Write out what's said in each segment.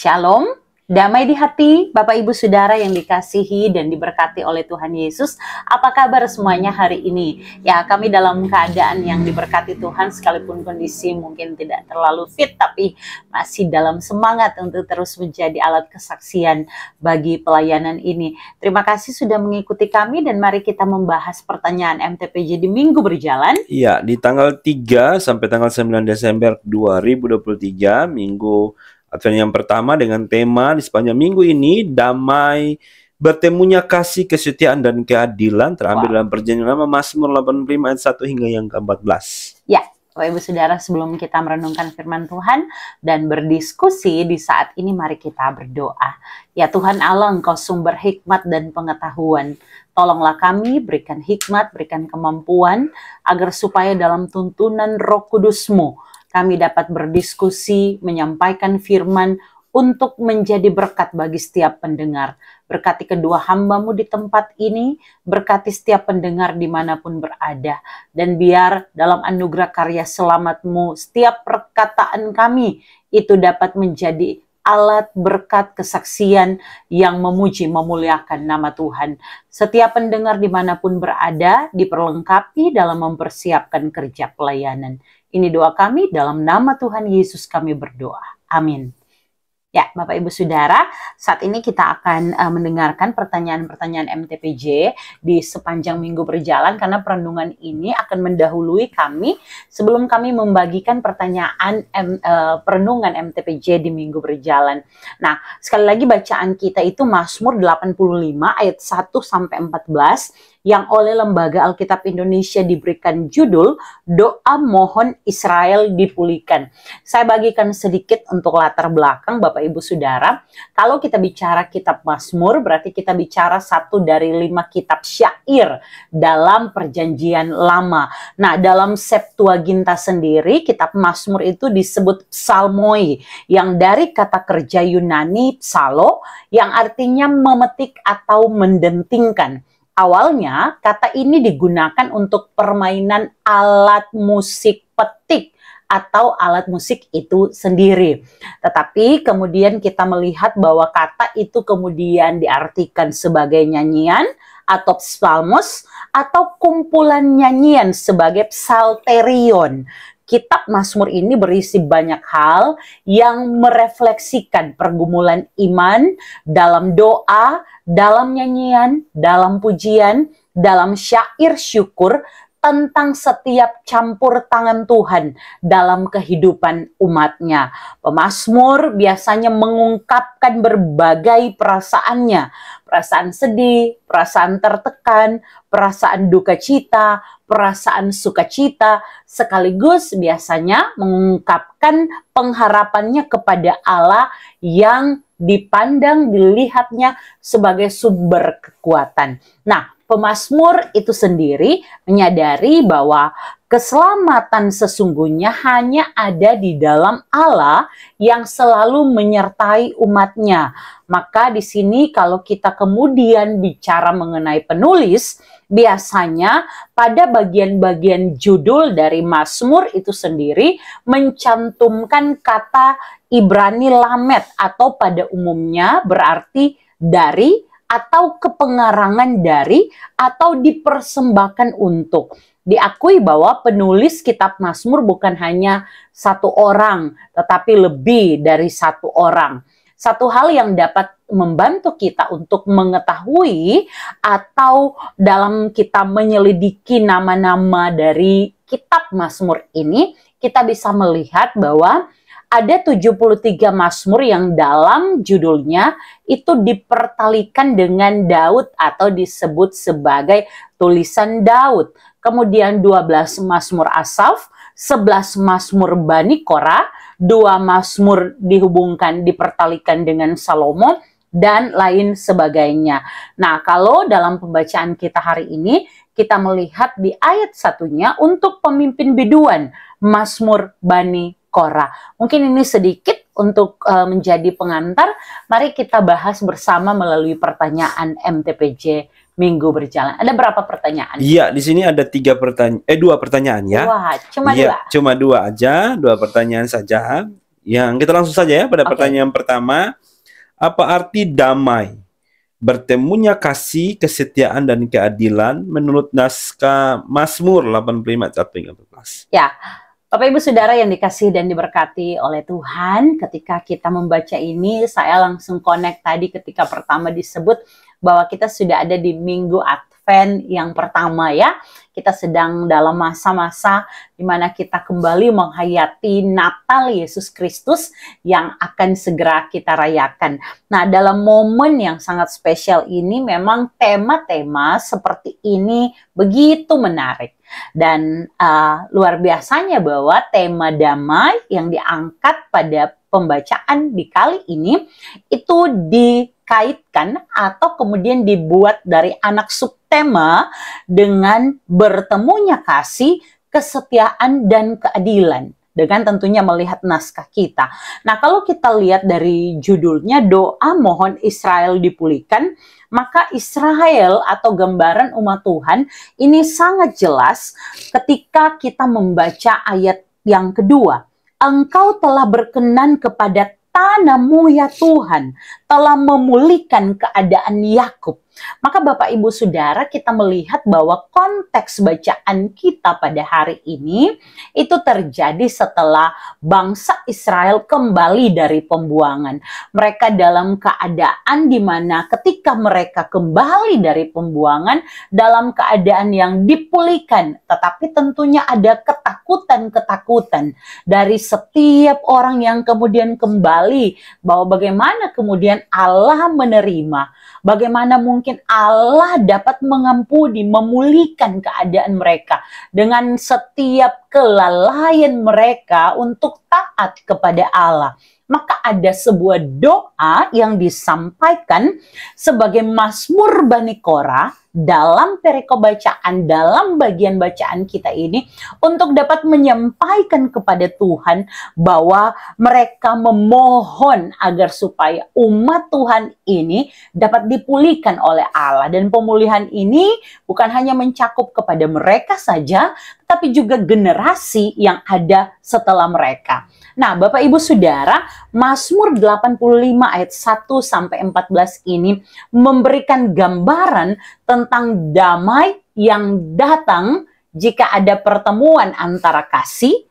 Shalom, damai di hati, Bapak Ibu Saudara yang dikasihi dan diberkati oleh Tuhan Yesus. Apa kabar semuanya hari ini? Ya, kami dalam keadaan yang diberkati Tuhan, sekalipun kondisi mungkin tidak terlalu fit, tapi masih dalam semangat untuk terus menjadi alat kesaksian bagi pelayanan ini. Terima kasih sudah mengikuti kami dan mari kita membahas pertanyaan MTPJ di minggu berjalan. Iya, di tanggal 3 sampai tanggal 9 Desember 2023, minggu Advent yang pertama dengan tema di sepanjang minggu ini, damai, bertemunya kasih, kesetiaan, dan keadilan, terambil dalam perjanjian lama Mazmur 85 ayat 1 hingga yang ke-14. Ya, Bapak Ibu Saudara, sebelum kita merenungkan firman Tuhan dan berdiskusi di saat ini, mari kita berdoa. Ya Tuhan Allah, Engkau sumber hikmat dan pengetahuan. Tolonglah kami, berikan hikmat, berikan kemampuan, agar supaya dalam tuntunan Roh Kudus-Mu, kami dapat berdiskusi, menyampaikan firman untuk menjadi berkat bagi setiap pendengar. Berkati kedua hamba-Mu di tempat ini, berkati setiap pendengar dimanapun berada. Dan biar dalam anugerah karya selamat-Mu, setiap perkataan kami itu dapat menjadi alat berkat kesaksian yang memuji, memuliakan nama Tuhan. Setiap pendengar dimanapun berada, diperlengkapi dalam mempersiapkan kerja pelayanan. Ini doa kami, dalam nama Tuhan Yesus kami berdoa. Amin. Ya, Bapak Ibu Saudara, saat ini kita akan mendengarkan pertanyaan-pertanyaan MTPJ di sepanjang minggu berjalan, karena perenungan ini akan mendahului kami sebelum kami membagikan pertanyaan perenungan MTPJ di minggu berjalan. Nah, sekali lagi bacaan kita itu Mazmur 85 ayat 1 sampai 14 yang oleh Lembaga Alkitab Indonesia diberikan judul Doa Mohon Israel Dipulihkan. Saya bagikan sedikit untuk latar belakang Bapak Ibu Saudara. Kalau kita bicara kitab Mazmur, berarti kita bicara satu dari 5 kitab syair dalam Perjanjian Lama. Nah, dalam Septuaginta sendiri, kitab Mazmur itu disebut psalmoi, yang dari kata kerja Yunani psalo, yang artinya memetik atau mendentingkan. Awalnya, kata ini digunakan untuk permainan alat musik petik atau alat musik itu sendiri. Tetapi kemudian kita melihat bahwa kata itu kemudian diartikan sebagai nyanyian atau psalmos atau kumpulan nyanyian sebagai psalterion. Kitab Mazmur ini berisi banyak hal yang merefleksikan pergumulan iman dalam doa, dalam nyanyian, dalam pujian, dalam syair syukur tentang setiap campur tangan Tuhan dalam kehidupan umatnya. Pemazmur biasanya mengungkapkan berbagai perasaannya, perasaan sedih, perasaan tertekan, perasaan duka cita, perasaan sukacita, sekaligus biasanya mengungkapkan pengharapannya kepada Allah yang dipandang, dilihatnya sebagai sumber kekuatan. Nah, pemazmur itu sendiri menyadari bahwa keselamatan sesungguhnya hanya ada di dalam Allah yang selalu menyertai umatnya. Maka di sini kalau kita kemudian bicara mengenai penulis, biasanya pada bagian-bagian judul dari Mazmur itu sendiri mencantumkan kata Ibrani lamet, atau pada umumnya berarti dari, atau kepengarangan dari, atau dipersembahkan untuk. Diakui bahwa penulis kitab Mazmur bukan hanya satu orang, tetapi lebih dari satu orang. Satu hal yang dapat membantu kita untuk mengetahui atau dalam kita menyelidiki nama-nama dari kitab Mazmur ini, kita bisa melihat bahwa ada 73 Mazmur yang dalam judulnya itu dipertalikan dengan Daud atau disebut sebagai tulisan Daud. Kemudian 12 Mazmur Asaf, 11 Mazmur Bani Korah, 2 Mazmur dihubungkan, dipertalikan dengan Salomo, dan lain sebagainya. Nah, kalau dalam pembacaan kita hari ini, kita melihat di ayat satunya untuk pemimpin biduan, Mazmur Bani Korah. Mungkin ini sedikit untuk menjadi pengantar. Mari kita bahas bersama melalui pertanyaan MTPJ minggu berjalan. Ada berapa pertanyaan? Iya, di sini ada 2 pertanyaan ya. Wah, cuma iya, 2. Cuma 2 aja, 2 pertanyaan saja. Yang kita langsung saja ya pada Oke. pertanyaan pertama. Apa arti damai? Bertemunya kasih, kesetiaan, dan keadilan menurut naskah Mazmur 85 ayat 1 hingga 14. Ya, Bapak Ibu Saudara yang dikasihi dan diberkati oleh Tuhan, ketika kita membaca ini, saya langsung connect tadi ketika pertama disebut bahwa kita sudah ada di Minggu Advent yang pertama ya. Kita sedang dalam masa-masa di mana kita kembali menghayati Natal Yesus Kristus yang akan segera kita rayakan. Nah, dalam momen yang sangat spesial ini memang tema-tema seperti ini begitu menarik. Dan luar biasanya bahwa tema damai yang diangkat pada pembacaan di kali ini itu dikaitkan atau kemudian dibuat dari anak subtema dengan bertemunya kasih, kesetiaan, dan keadilan. Dengan tentunya melihat naskah kita. Nah, kalau kita lihat dari judulnya doa mohon Israel dipulihkan, maka Israel atau gambaran umat Tuhan ini sangat jelas ketika kita membaca ayat yang kedua. Engkau telah berkenan kepada tanahmu ya Tuhan, telah memulihkan keadaan Yakub. Maka Bapak Ibu Saudara, kita melihat bahwa konteks bacaan kita pada hari ini itu terjadi setelah bangsa Israel kembali dari pembuangan. Mereka dalam keadaan di mana ketika mereka kembali dari pembuangan dalam keadaan yang dipulihkan, tetapi tentunya ada ketakutan-ketakutan dari setiap orang yang kemudian kembali, bahwa bagaimana kemudian Allah menerima, bagaimana mungkin Allah dapat mengampuni, memulihkan keadaan mereka dengan setiap kelalaian mereka untuk taat kepada Allah. Maka ada sebuah doa yang disampaikan sebagai Mazmur Bani Korah dalam perikop bacaan, dalam bagian bacaan kita ini, untuk dapat menyampaikan kepada Tuhan bahwa mereka memohon agar supaya umat Tuhan ini dapat dipulihkan oleh Allah. Dan pemulihan ini bukan hanya mencakup kepada mereka saja, tetapi juga generasi yang ada setelah mereka. Nah, Bapak Ibu Saudara, Mazmur 85 ayat 1 sampai 14 ini memberikan gambaran tentang damai yang datang jika ada pertemuan antara kasih,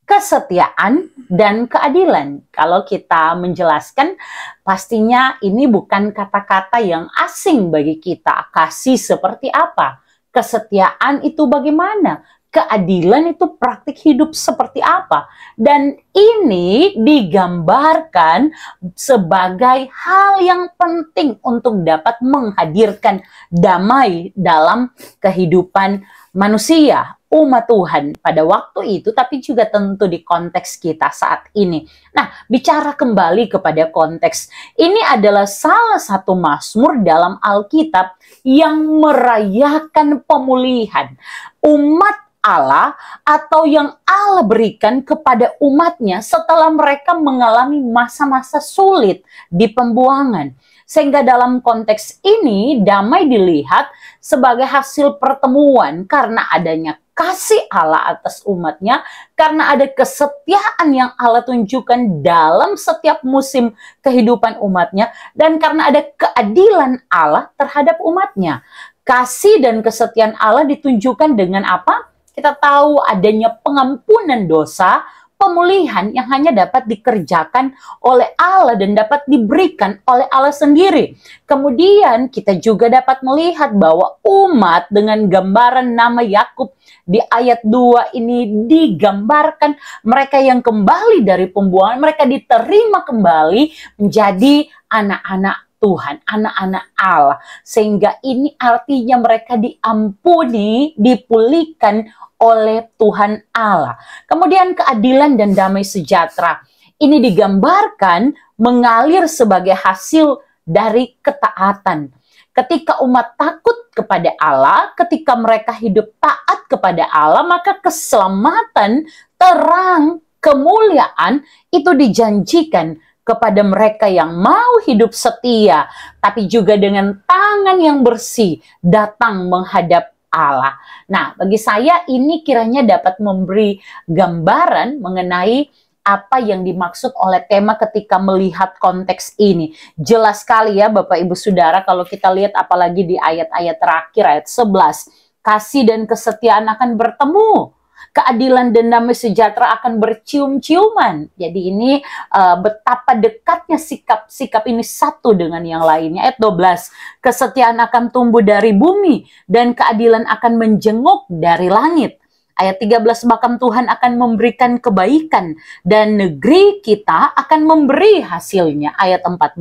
kesetiaan, dan keadilan. Kalau kita menjelaskan, pastinya ini bukan kata-kata yang asing bagi kita. Kasih seperti apa? Kesetiaan itu bagaimana? Keadilan itu praktik hidup seperti apa? Dan ini digambarkan sebagai hal yang penting untuk dapat menghadirkan damai dalam kehidupan manusia, umat Tuhan pada waktu itu, tapi juga tentu di konteks kita saat ini. Nah, bicara kembali kepada konteks, ini adalah salah satu mazmur dalam Alkitab yang merayakan pemulihan umat Allah atau yang Allah berikan kepada umatnya setelah mereka mengalami masa-masa sulit di pembuangan. Sehingga dalam konteks ini damai dilihat sebagai hasil pertemuan karena adanya kasih Allah atas umatnya, karena ada kesetiaan yang Allah tunjukkan dalam setiap musim kehidupan umatnya, dan karena ada keadilan Allah terhadap umatnya. Kasih dan kesetiaan Allah ditunjukkan dengan apa? Kita tahu adanya pengampunan dosa, pemulihan yang hanya dapat dikerjakan oleh Allah dan dapat diberikan oleh Allah sendiri. Kemudian kita juga dapat melihat bahwa umat dengan gambaran nama Yakub di ayat 2 ini digambarkan mereka yang kembali dari pembuangan, mereka diterima kembali menjadi anak-anak Tuhan, anak-anak Allah. Sehingga ini artinya mereka diampuni, dipulihkan oleh Tuhan Allah. Kemudian keadilan dan damai sejahtera ini digambarkan mengalir sebagai hasil dari ketaatan. Ketika umat takut kepada Allah, ketika mereka hidup taat kepada Allah, maka keselamatan, terang, kemuliaan itu dijanjikan kepada mereka yang mau hidup setia, tapi juga dengan tangan yang bersih datang menghadap Allah. Nah, bagi saya ini kiranya dapat memberi gambaran mengenai apa yang dimaksud oleh tema ketika melihat konteks ini. Jelas sekali ya Bapak Ibu Saudara, kalau kita lihat apalagi di ayat-ayat terakhir, ayat 11. Kasih dan kesetiaan akan bertemu. Keadilan dan damai sejahtera akan bercium-ciuman. Jadi ini betapa dekatnya sikap-sikap ini satu dengan yang lainnya. Ayat 12, kesetiaan akan tumbuh dari bumi dan keadilan akan menjenguk dari langit. Ayat 13, bahkan Tuhan akan memberikan kebaikan dan negeri kita akan memberi hasilnya. Ayat 14,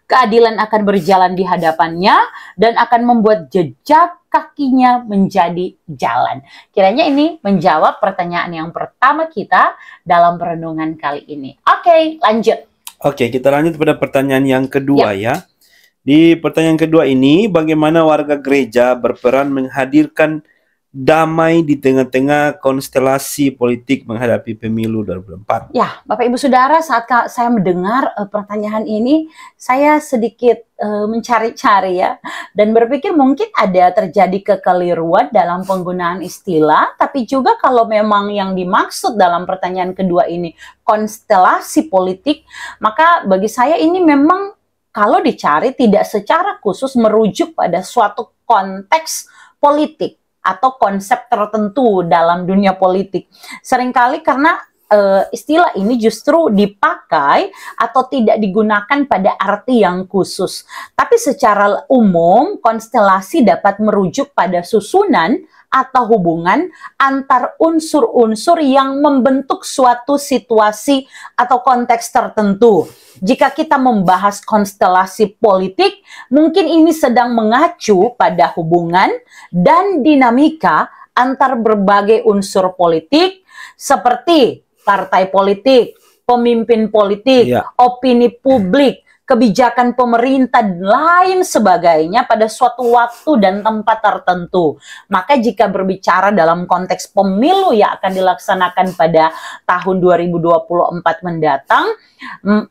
keadilan akan berjalan di hadapannya dan akan membuat jejak kakinya menjadi jalan. Kiranya ini menjawab pertanyaan yang pertama kita dalam perenungan kali ini. Oke, lanjut. Oke, kita lanjut pada pertanyaan yang kedua ya. Di pertanyaan kedua ini, bagaimana warga gereja berperan menghadirkan damai di tengah-tengah konstelasi politik menghadapi pemilu 2024. Ya, Bapak Ibu Saudara, saat saya mendengar pertanyaan ini, saya sedikit mencari-cari ya, dan berpikir mungkin ada terjadi kekeliruan dalam penggunaan istilah, tapi juga kalau memang yang dimaksud dalam pertanyaan kedua ini konstelasi politik, maka bagi saya ini memang kalau dicari tidak secara khusus merujuk pada suatu konteks politik atau konsep tertentu dalam dunia politik. Seringkali karena istilah ini justru dipakai atau tidak digunakan pada arti yang khusus. Tapi secara umum, konstelasi dapat merujuk pada susunan atau hubungan antar unsur-unsur yang membentuk suatu situasi atau konteks tertentu. Jika kita membahas konstelasi politik, mungkin ini sedang mengacu pada hubungan dan dinamika antar berbagai unsur politik seperti partai politik, pemimpin politik, opini publik, kebijakan pemerintah, dan lain sebagainya pada suatu waktu dan tempat tertentu. Maka jika berbicara dalam konteks pemilu yang akan dilaksanakan pada tahun 2024 mendatang,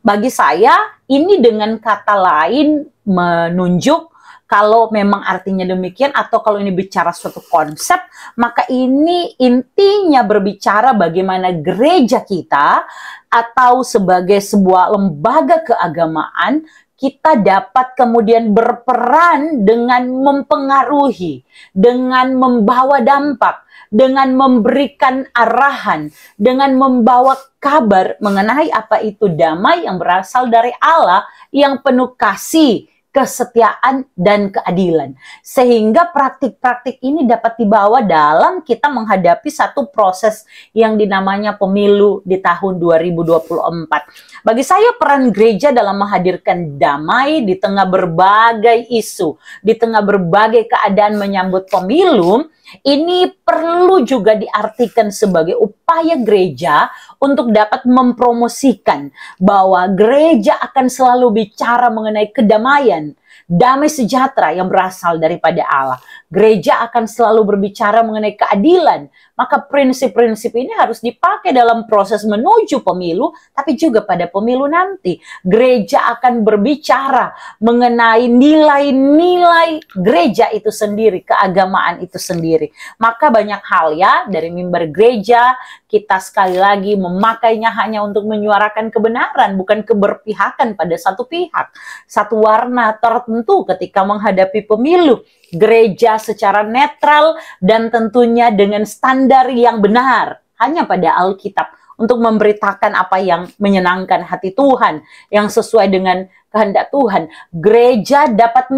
bagi saya ini dengan kata lain menunjuk kalau memang artinya demikian, atau kalau ini bicara suatu konsep, maka ini intinya berbicara bagaimana gereja kita atau sebagai sebuah lembaga keagamaan kita dapat kemudian berperan dengan mempengaruhi, dengan membawa dampak, dengan memberikan arahan, dengan membawa kabar mengenai apa itu damai yang berasal dari Allah yang penuh kasih, kesetiaan, dan keadilan. Sehingga praktik-praktik ini dapat dibawa dalam kita menghadapi satu proses yang dinamanya pemilu di tahun 2024. Bagi saya peran gereja dalam menghadirkan damai di tengah berbagai isu, di tengah berbagai keadaan menyambut pemilu, ini perlu juga diartikan sebagai upaya gereja untuk dapat mempromosikan bahwa gereja akan selalu bicara mengenai kedamaian, damai sejahtera yang berasal daripada Allah. Gereja akan selalu berbicara mengenai keadilan. Maka prinsip-prinsip ini harus dipakai dalam proses menuju pemilu, tapi juga pada pemilu nanti. Gereja akan berbicara mengenai nilai-nilai gereja itu sendiri, keagamaan itu sendiri. Maka banyak hal ya, dari mimbar gereja, kita sekali lagi memakainya hanya untuk menyuarakan kebenaran, bukan keberpihakan pada satu pihak, satu warna tertentu ketika menghadapi pemilu. Gereja secara netral dan tentunya dengan standar yang benar, hanya pada Alkitab, untuk memberitakan apa yang menyenangkan hati Tuhan, yang sesuai dengan kehendak Tuhan. Gereja dapat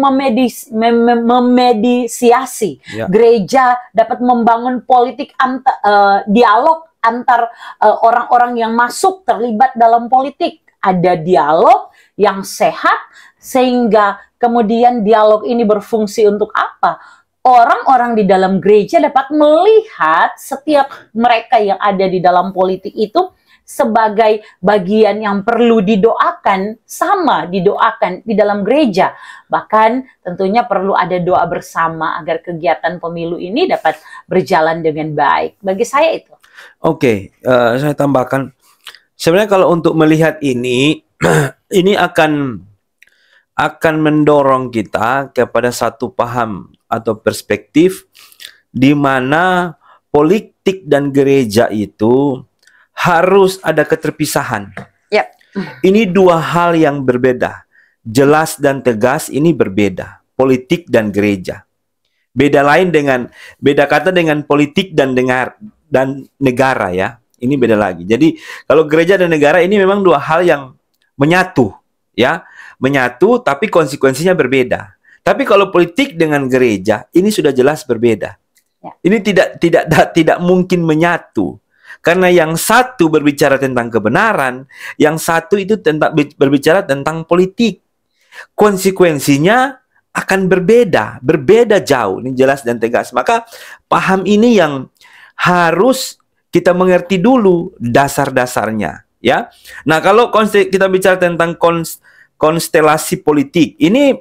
memediasi, gereja dapat membangun politik dialog antar orang-orang yang masuk terlibat dalam politik. Ada dialog yang sehat, sehingga kemudian dialog ini berfungsi untuk apa? Orang-orang di dalam gereja dapat melihat setiap mereka yang ada di dalam politik itu sebagai bagian yang perlu didoakan, sama didoakan di dalam gereja. Bahkan tentunya perlu ada doa bersama agar kegiatan pemilu ini dapat berjalan dengan baik. Bagi saya itu. Oke, saya tambahkan. Sebenarnya kalau untuk melihat ini, ini akan mendorong kita kepada satu paham atau perspektif di mana politik dan gereja itu harus ada keterpisahan. Yap. Ini dua hal yang berbeda. Jelas dan tegas ini berbeda. Politik dan gereja. Beda kata dengan politik dan negara ya. Ini beda lagi. Jadi kalau gereja dan negara ini memang dua hal yang menyatu ya. Menyatu tapi konsekuensinya berbeda. Tapi kalau politik dengan gereja ini sudah jelas berbeda. Ya. Ini tidak mungkin menyatu. Karena yang satu berbicara tentang kebenaran, yang satu itu berbicara tentang politik. Konsekuensinya akan berbeda jauh. Ini jelas dan tegas. Maka paham ini yang harus kita mengerti dulu dasar-dasarnya, ya. Nah, kalau kita bicara tentang konstelasi politik, ini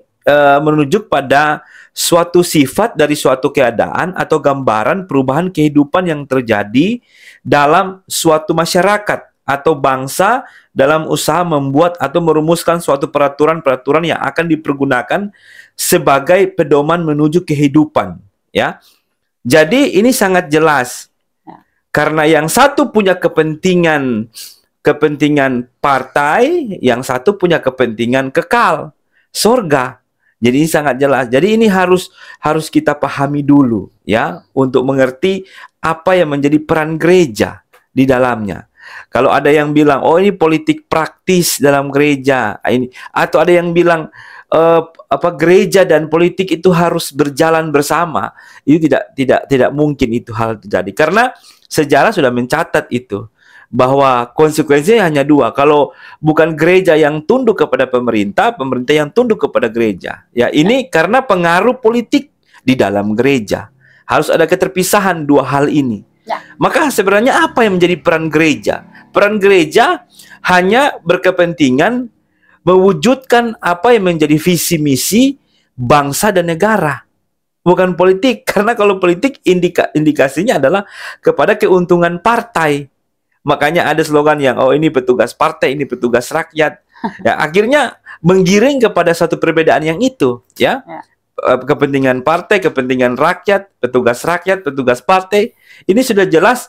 menunjuk pada suatu sifat dari suatu keadaan atau gambaran perubahan kehidupan yang terjadi dalam suatu masyarakat atau bangsa dalam usaha membuat atau merumuskan suatu peraturan-peraturan yang akan dipergunakan sebagai pedoman menuju kehidupan, ya. Jadi ini sangat jelas. Karena yang satu punya kepentingan partai, yang satu punya kepentingan kekal, surga. Jadi ini sangat jelas. Jadi ini harus kita pahami dulu ya untuk mengerti apa yang menjadi peran gereja di dalamnya. Kalau ada yang bilang oh ini politik praktis dalam gereja ini, atau ada yang bilang gereja dan politik itu harus berjalan bersama, itu tidak mungkin itu hal terjadi karena sejarah sudah mencatat itu. Bahwa konsekuensinya hanya dua. Kalau bukan gereja yang tunduk kepada pemerintah, pemerintah yang tunduk kepada gereja. Ya, ini karena pengaruh politik di dalam gereja. Harus ada keterpisahan dua hal ini. Ya. Maka sebenarnya apa yang menjadi peran gereja? Peran gereja hanya berkepentingan mewujudkan apa yang menjadi visi misi bangsa dan negara. Bukan politik. Karena kalau politik indikasinya adalah kepada keuntungan partai. Makanya ada slogan yang oh ini petugas partai, ini petugas rakyat. Ya, akhirnya menggiring kepada satu perbedaan yang itu, ya. Kepentingan partai, kepentingan rakyat, petugas partai. Ini sudah jelas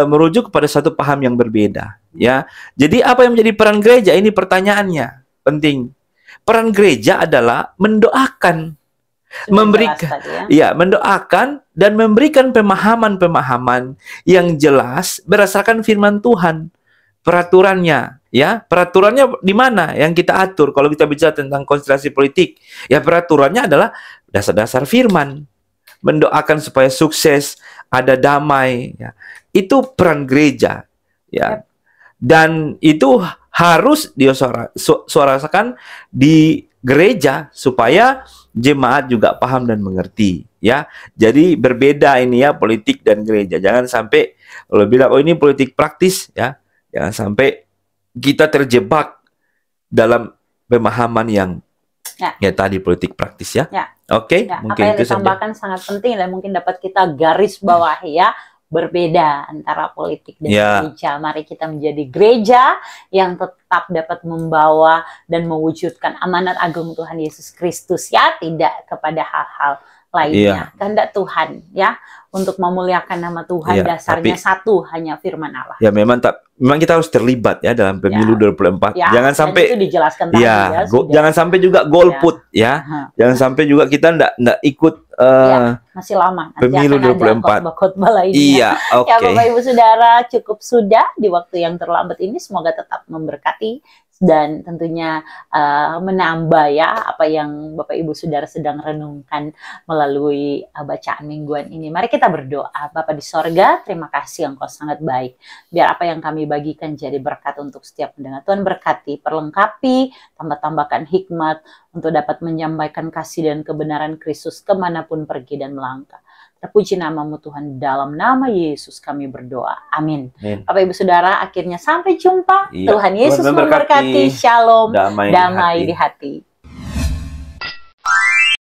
merujuk kepada satu paham yang berbeda, ya. Jadi apa yang menjadi peran gereja? Ini pertanyaannya, penting. Peran gereja adalah mendoakan, mendoakan dan memberikan pemahaman-pemahaman yang jelas berdasarkan firman Tuhan. Peraturannya, ya, peraturannya di mana yang kita atur? Kalau kita bicara tentang konstelasi politik, ya peraturannya adalah dasar-dasar firman. Mendoakan supaya sukses, ada damai, ya. Itu peran gereja, ya. Dan itu harus disuarakan di gereja supaya jemaat juga paham dan mengerti, ya. Jadi berbeda ini ya politik dan gereja. Jangan sampai kalau bilang oh ini politik praktis, ya. Jangan sampai kita terjebak dalam pemahaman yang ya tadi politik praktis ya. Oke, ya, mungkin apa yang itu ditambahkan saja. Sangat penting dan mungkin dapat kita garis bawahi ya. Berbeda antara politik dan gereja. Mari kita menjadi gereja yang tetap dapat membawa dan mewujudkan amanat agung Tuhan Yesus Kristus ya, tidak kepada hal-hal lainnya. Kehendak Tuhan ya, untuk memuliakan nama Tuhan dasarnya satu, hanya firman Allah. Ya memang kita harus terlibat ya dalam pemilu 2024. Jangan sampai itu dijelaskan tadi ya. Jangan sampai juga golput ya. Jangan sampai juga kita enggak ikut masih lama. Pemilu 2024. Khotbah lainnya. Iya, oke. Ya Bapak Ibu Saudara, cukup sudah di waktu yang terlambat ini. Semoga tetap memberkati dan tentunya menambah ya apa yang Bapak Ibu Saudara sedang renungkan melalui bacaan mingguan ini. Mari kita berdoa. Bapa di sorga, terima kasih Engkau sangat baik. Biar apa yang kami bagikan jadi berkat untuk setiap pendengar. Tuhan berkati, perlengkapi, tambahkan hikmat untuk dapat menyampaikan kasih dan kebenaran Kristus kemanapun pergi dan melangkah. Terpuji namamu Tuhan, dalam nama Yesus kami berdoa. Amin. Bapak Ibu Saudara, akhirnya sampai jumpa. Tuhan Yesus memberkati. Shalom, damai di hati.